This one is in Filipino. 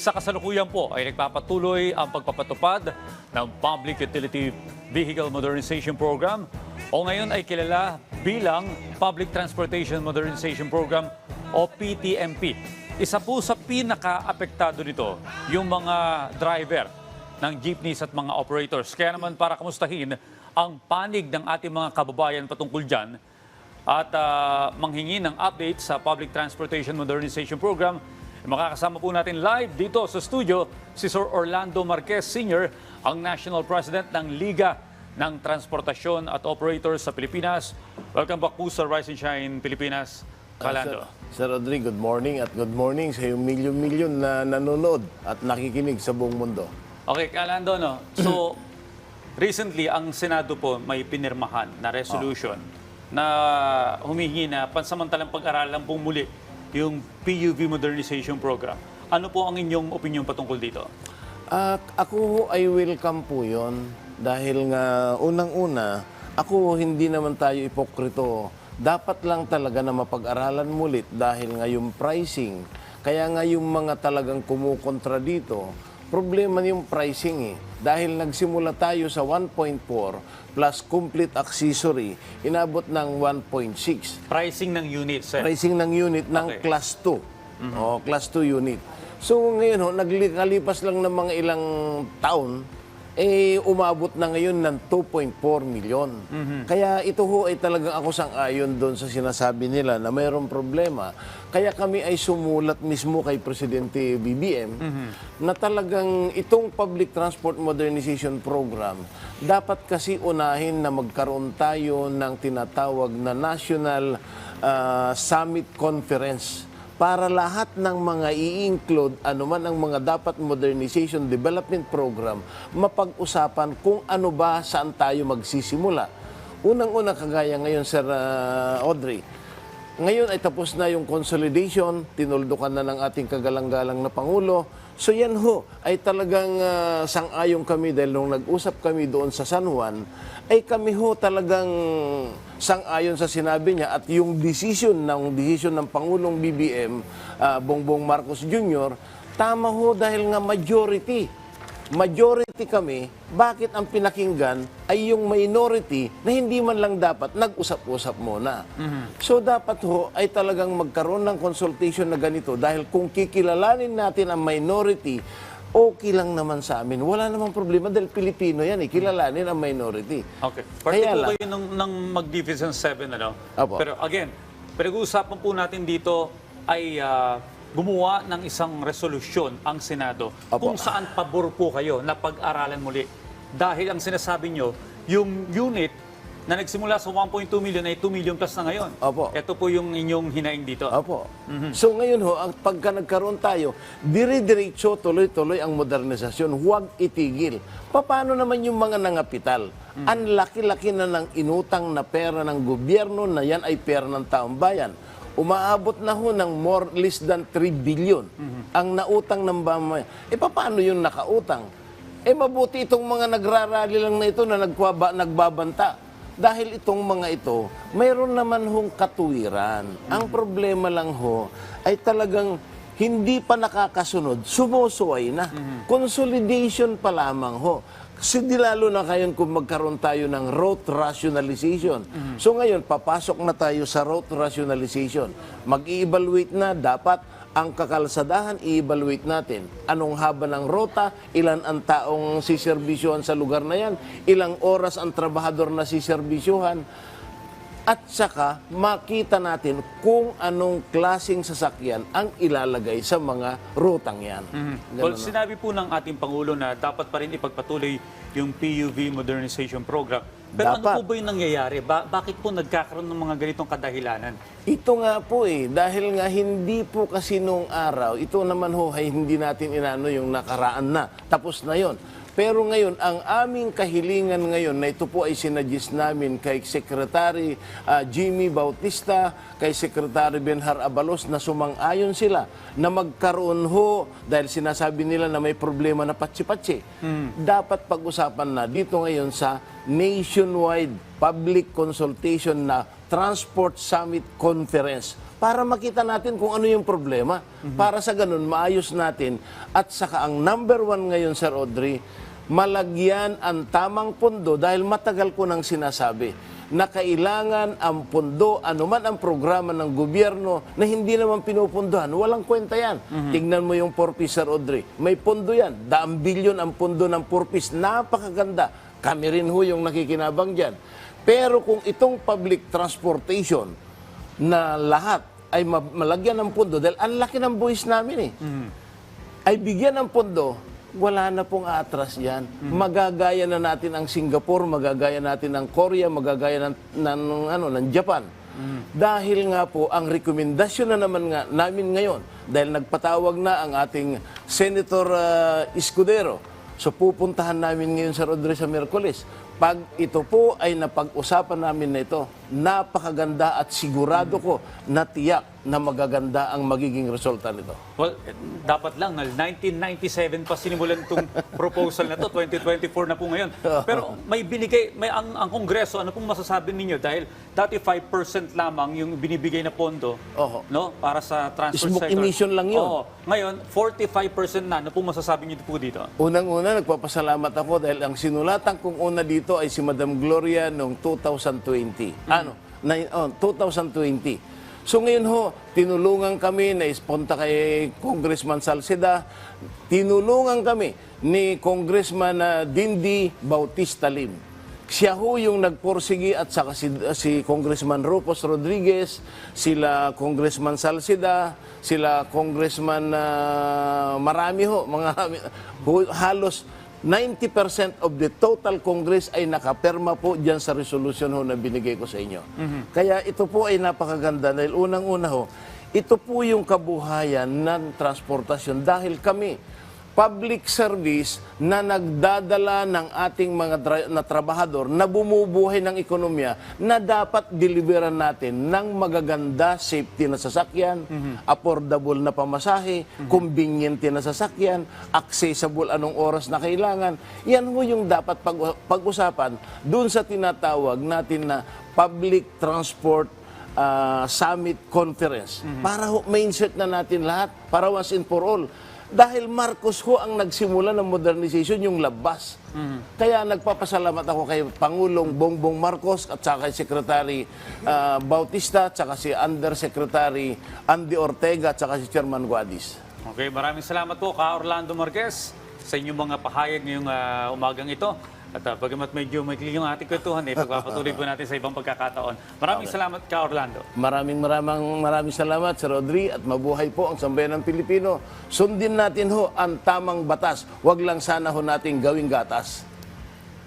Sa kasalukuyan po ay nagpapatuloy ang pagpapatupad ng Public Utility Vehicle Modernization Program o ngayon ay kilala bilang Public Transportation Modernization Program o PTMP. Isa po sa pinaka-apektado nito yung mga driver ng jeepneys at mga operators. Kaya naman para kamustahin ang panig ng ating mga kababayan patungkol dyan at manghingi ng update sa Public Transportation Modernization Program, makakasama po natin live dito sa studio si Sir Orlando Marquez Sr., ang National President ng Liga ng Transportasyon at Operators sa Pilipinas. Welcome back po sa Rise and Shine Pilipinas, Kalando. Sir Rodri, good morning at good morning sa iyong milyon-milyon na nanonood at nakikinig sa buong mundo. Okay, Kalando, no? So, recently, ang Senado po may pinirmahan na resolution na humihingi na pansamantalang pag-aralan pong muli yung PUV Modernization Program. Ano po ang inyong opinion patungkol dito? Ako ay welcome po yun dahil nga unang-una, ako hindi naman tayo ipokrito. Dapat lang talaga na mapag-aralan mulit dahil nga yung pricing, kaya nga yung mga talagang kumukontra dito, problema yung pricing eh. Dahil nagsimula tayo sa 1.4 plus complete accessory, inabot ng 1.6. Pricing ng unit, sir. Pricing ng unit ng Okay. class 2. O, class 2 unit. So ngayon, nagkalipas lang ng mga ilang taon, umabot na ngayon ng 2.4 million. Kaya ito ho ay talagang ako sang-ayon doon sa sinasabi nila na mayroong problema. Kaya kami ay sumulat mismo kay Presidente BBM na talagang itong Public Transport Modernization Program dapat kasi unahin na magkaroon tayo ng tinatawag na National Summit Conference para lahat ng mga i-include anuman ang mga dapat modernization development program mapag-usapan kung ano ba saan tayo magsisimula. Unang-una kagaya ngayon, Sir Audrey, ngayon ay tapos na yung consolidation, tinuldukan na ng ating kagalang-galang na Pangulo. So yan ho, ay talagang sang-ayong kami dahil nung nag-usap kami doon sa San Juan, ay kami ho talagang sang-ayon sa sinabi niya at yung decision ng Pangulong BBM, Bongbong Marcos Jr., tama ho dahil nga majority kami, bakit ang pinakinggan ay yung minority na hindi man lang dapat nag-usap-usap muna. So dapat ho ay talagang magkaroon ng consultation na ganito dahil kung kikilalanin natin ang minority, okay lang naman sa amin. Wala namang problema dahil Pilipino yan, kilalanin ang minority. Okay. Parte po kayo ng Magnificent 7, ano? Apo. Pero again, pinag-uusapan po natin dito ay gumawa ng isang resolusyon ang Senado Apo. kung saan pabor po kayo na pag-aralan muli. Dahil ang sinasabi nyo, yung unit na nagsimula sa 1.2 million ay 2 million plus na ngayon. Opo. Ito po yung inyong hinaing dito. Opo. So ngayon ho, pagka nagkaroon tayo, dire-diretso, tuloy-tuloy ang modernisasyon. Huwag itigil. Paano naman yung mga nangapital? Ang laki-laki na ng inutang na pera ng gobyerno na yan ay pera ng taong bayan. Umaabot na ho ng more less than 3 billion ang nautang ng bamayan. Paano yung nakautang? Mabuti itong mga nagrarally lang na ito na nagbabanta. Dahil itong mga ito, mayroon naman hong katuwiran. Ang problema lang ho, ay talagang hindi pa nakakasunod, sumusuway na. Consolidation pa lamang ho. Kasi di lalo na ngayon kung magkaroon tayo ng route rationalization. So ngayon, papasok na tayo sa route rationalization. Mag-i-evaluate na dapat ang kakalsadahan, i-evaluate natin. Anong haba ng rota, ilan ang taong siserbisyuhan sa lugar na yan, ilang oras ang trabahador na siserbisyuhan, at saka makita natin kung anong klaseng sasakyan ang ilalagay sa mga rutang yan. Well, sinabi po ng ating Pangulo na dapat pa rin ipagpatuloy yung PUV Modernization Program. Pero Dapat. ano po ba yung nangyayari? Bakit po nagkakaroon ng mga ganitong kadahilanan? Ito nga po dahil nga hindi po kasi nung araw, ito naman ho ay hindi natin inano yung nakaraan na, tapos na yon. Pero ngayon, ang aming kahilingan ngayon na ito po ay sinadjust namin kay Secretary Jimmy Bautista, kay Secretary Benhar Abalos na sumang-ayon sila na magkaroon ho, dahil sinasabi nila na may problema na patsi-patsi, dapat pag-usapan na dito ngayon sa nationwide public consultation na Transport Summit Conference para makita natin kung ano yung problema. Para sa ganun, maayos natin. At saka ang number one ngayon, Sir Audrey, malagyan ang tamang pondo dahil matagal ko nang sinasabi na kailangan ang pondo, anuman ang programa ng gobyerno na hindi naman pinupundohan. Walang kwenta yan. Tignan mo yung 4-piece, Sir Audrey. May pondo yan. 100 billion ang pondo ng 4-piece. Napakaganda. Kami rin ho yung nakikinabang dyan. Pero kung itong public transportation na lahat ay malagyan ng pondo, dahil ang laki ng buwis namin ay bigyan ng pondo, wala na pong atras yan. Magagaya na natin ang Singapore, magagaya natin ang Korea, magagaya ng Japan. Dahil nga po, ang rekomendasyon na naman nga namin ngayon, dahil nagpatawag na ang ating Senator Escudero, so pupuntahan namin ngayon sa Rodriguez sa Miyerkules. Pag ito po ay napag-usapan namin na ito, napakaganda at sigurado ko na tiyak na magaganda ang magiging resulta nito. Well, dapat lang, 1997 pa sinimulan itong proposal na to, 2024 na po ngayon. Pero may binigay, ang Kongreso, ano pong masasabi ninyo? Dahil dati 5% lamang yung binibigay na pondo no, para sa transport Smoke sector. emission lang yun. Ngayon, 45% na. Ano pong masasabi niyo po dito? Unang-una, nagpapasalamat ako dahil ang sinulatan kong una dito ay si Madam Gloria noong 2020. 2020. So ngayon ho, tinulungan kami na isponta kay Congressman Salceda, tinulungan kami ni Congressman Dindi Bautista Lim. Siya ho yung nagporsigi at saka si Congressman Rufus Rodriguez, sila Congressman Salceda, sila Congressman marami ho, halos 90% of the total Congress ay nakaperma po dyan sa resolution ho na binigay ko sa inyo. Kaya ito po ay napakaganda dahil unang-una ho, ito po yung kabuhayan ng transportasyon dahil kami, public service na nagdadala ng ating mga na trabahador na bumubuhay ng ekonomiya na dapat deliveran natin ng magaganda safety na sasakyan, affordable na pamasahe, convenient na sasakyan, accessible anong oras na kailangan. Yan mo yung dapat pag-usapan dun sa tinatawag natin na Public Transport Summit Conference. Para ma-insert na natin lahat, para once and for all. Dahil Marcos ho ang nagsimula ng modernization, yung labas. Kaya nagpapasalamat ako kay Pangulong Bongbong Marcos at saka kay Secretary Bautista at saka si Undersecretary Andy Ortega at saka si Chairman Guadis. Okay, maraming salamat po, Ka Orlando Marquez, sa inyong mga pahayag ngayong umagang ito. At bagamat medyo maikli yung ating kwentuhan, pagpapatuloy po natin sa ibang pagkakataon. Maraming salamat, Ka Orlando. Maraming salamat, Sir Audrey, at mabuhay po ang sambayan ng Pilipino. Sundin natin ho ang tamang batas. Huwag lang sana ho nating gawing gatas.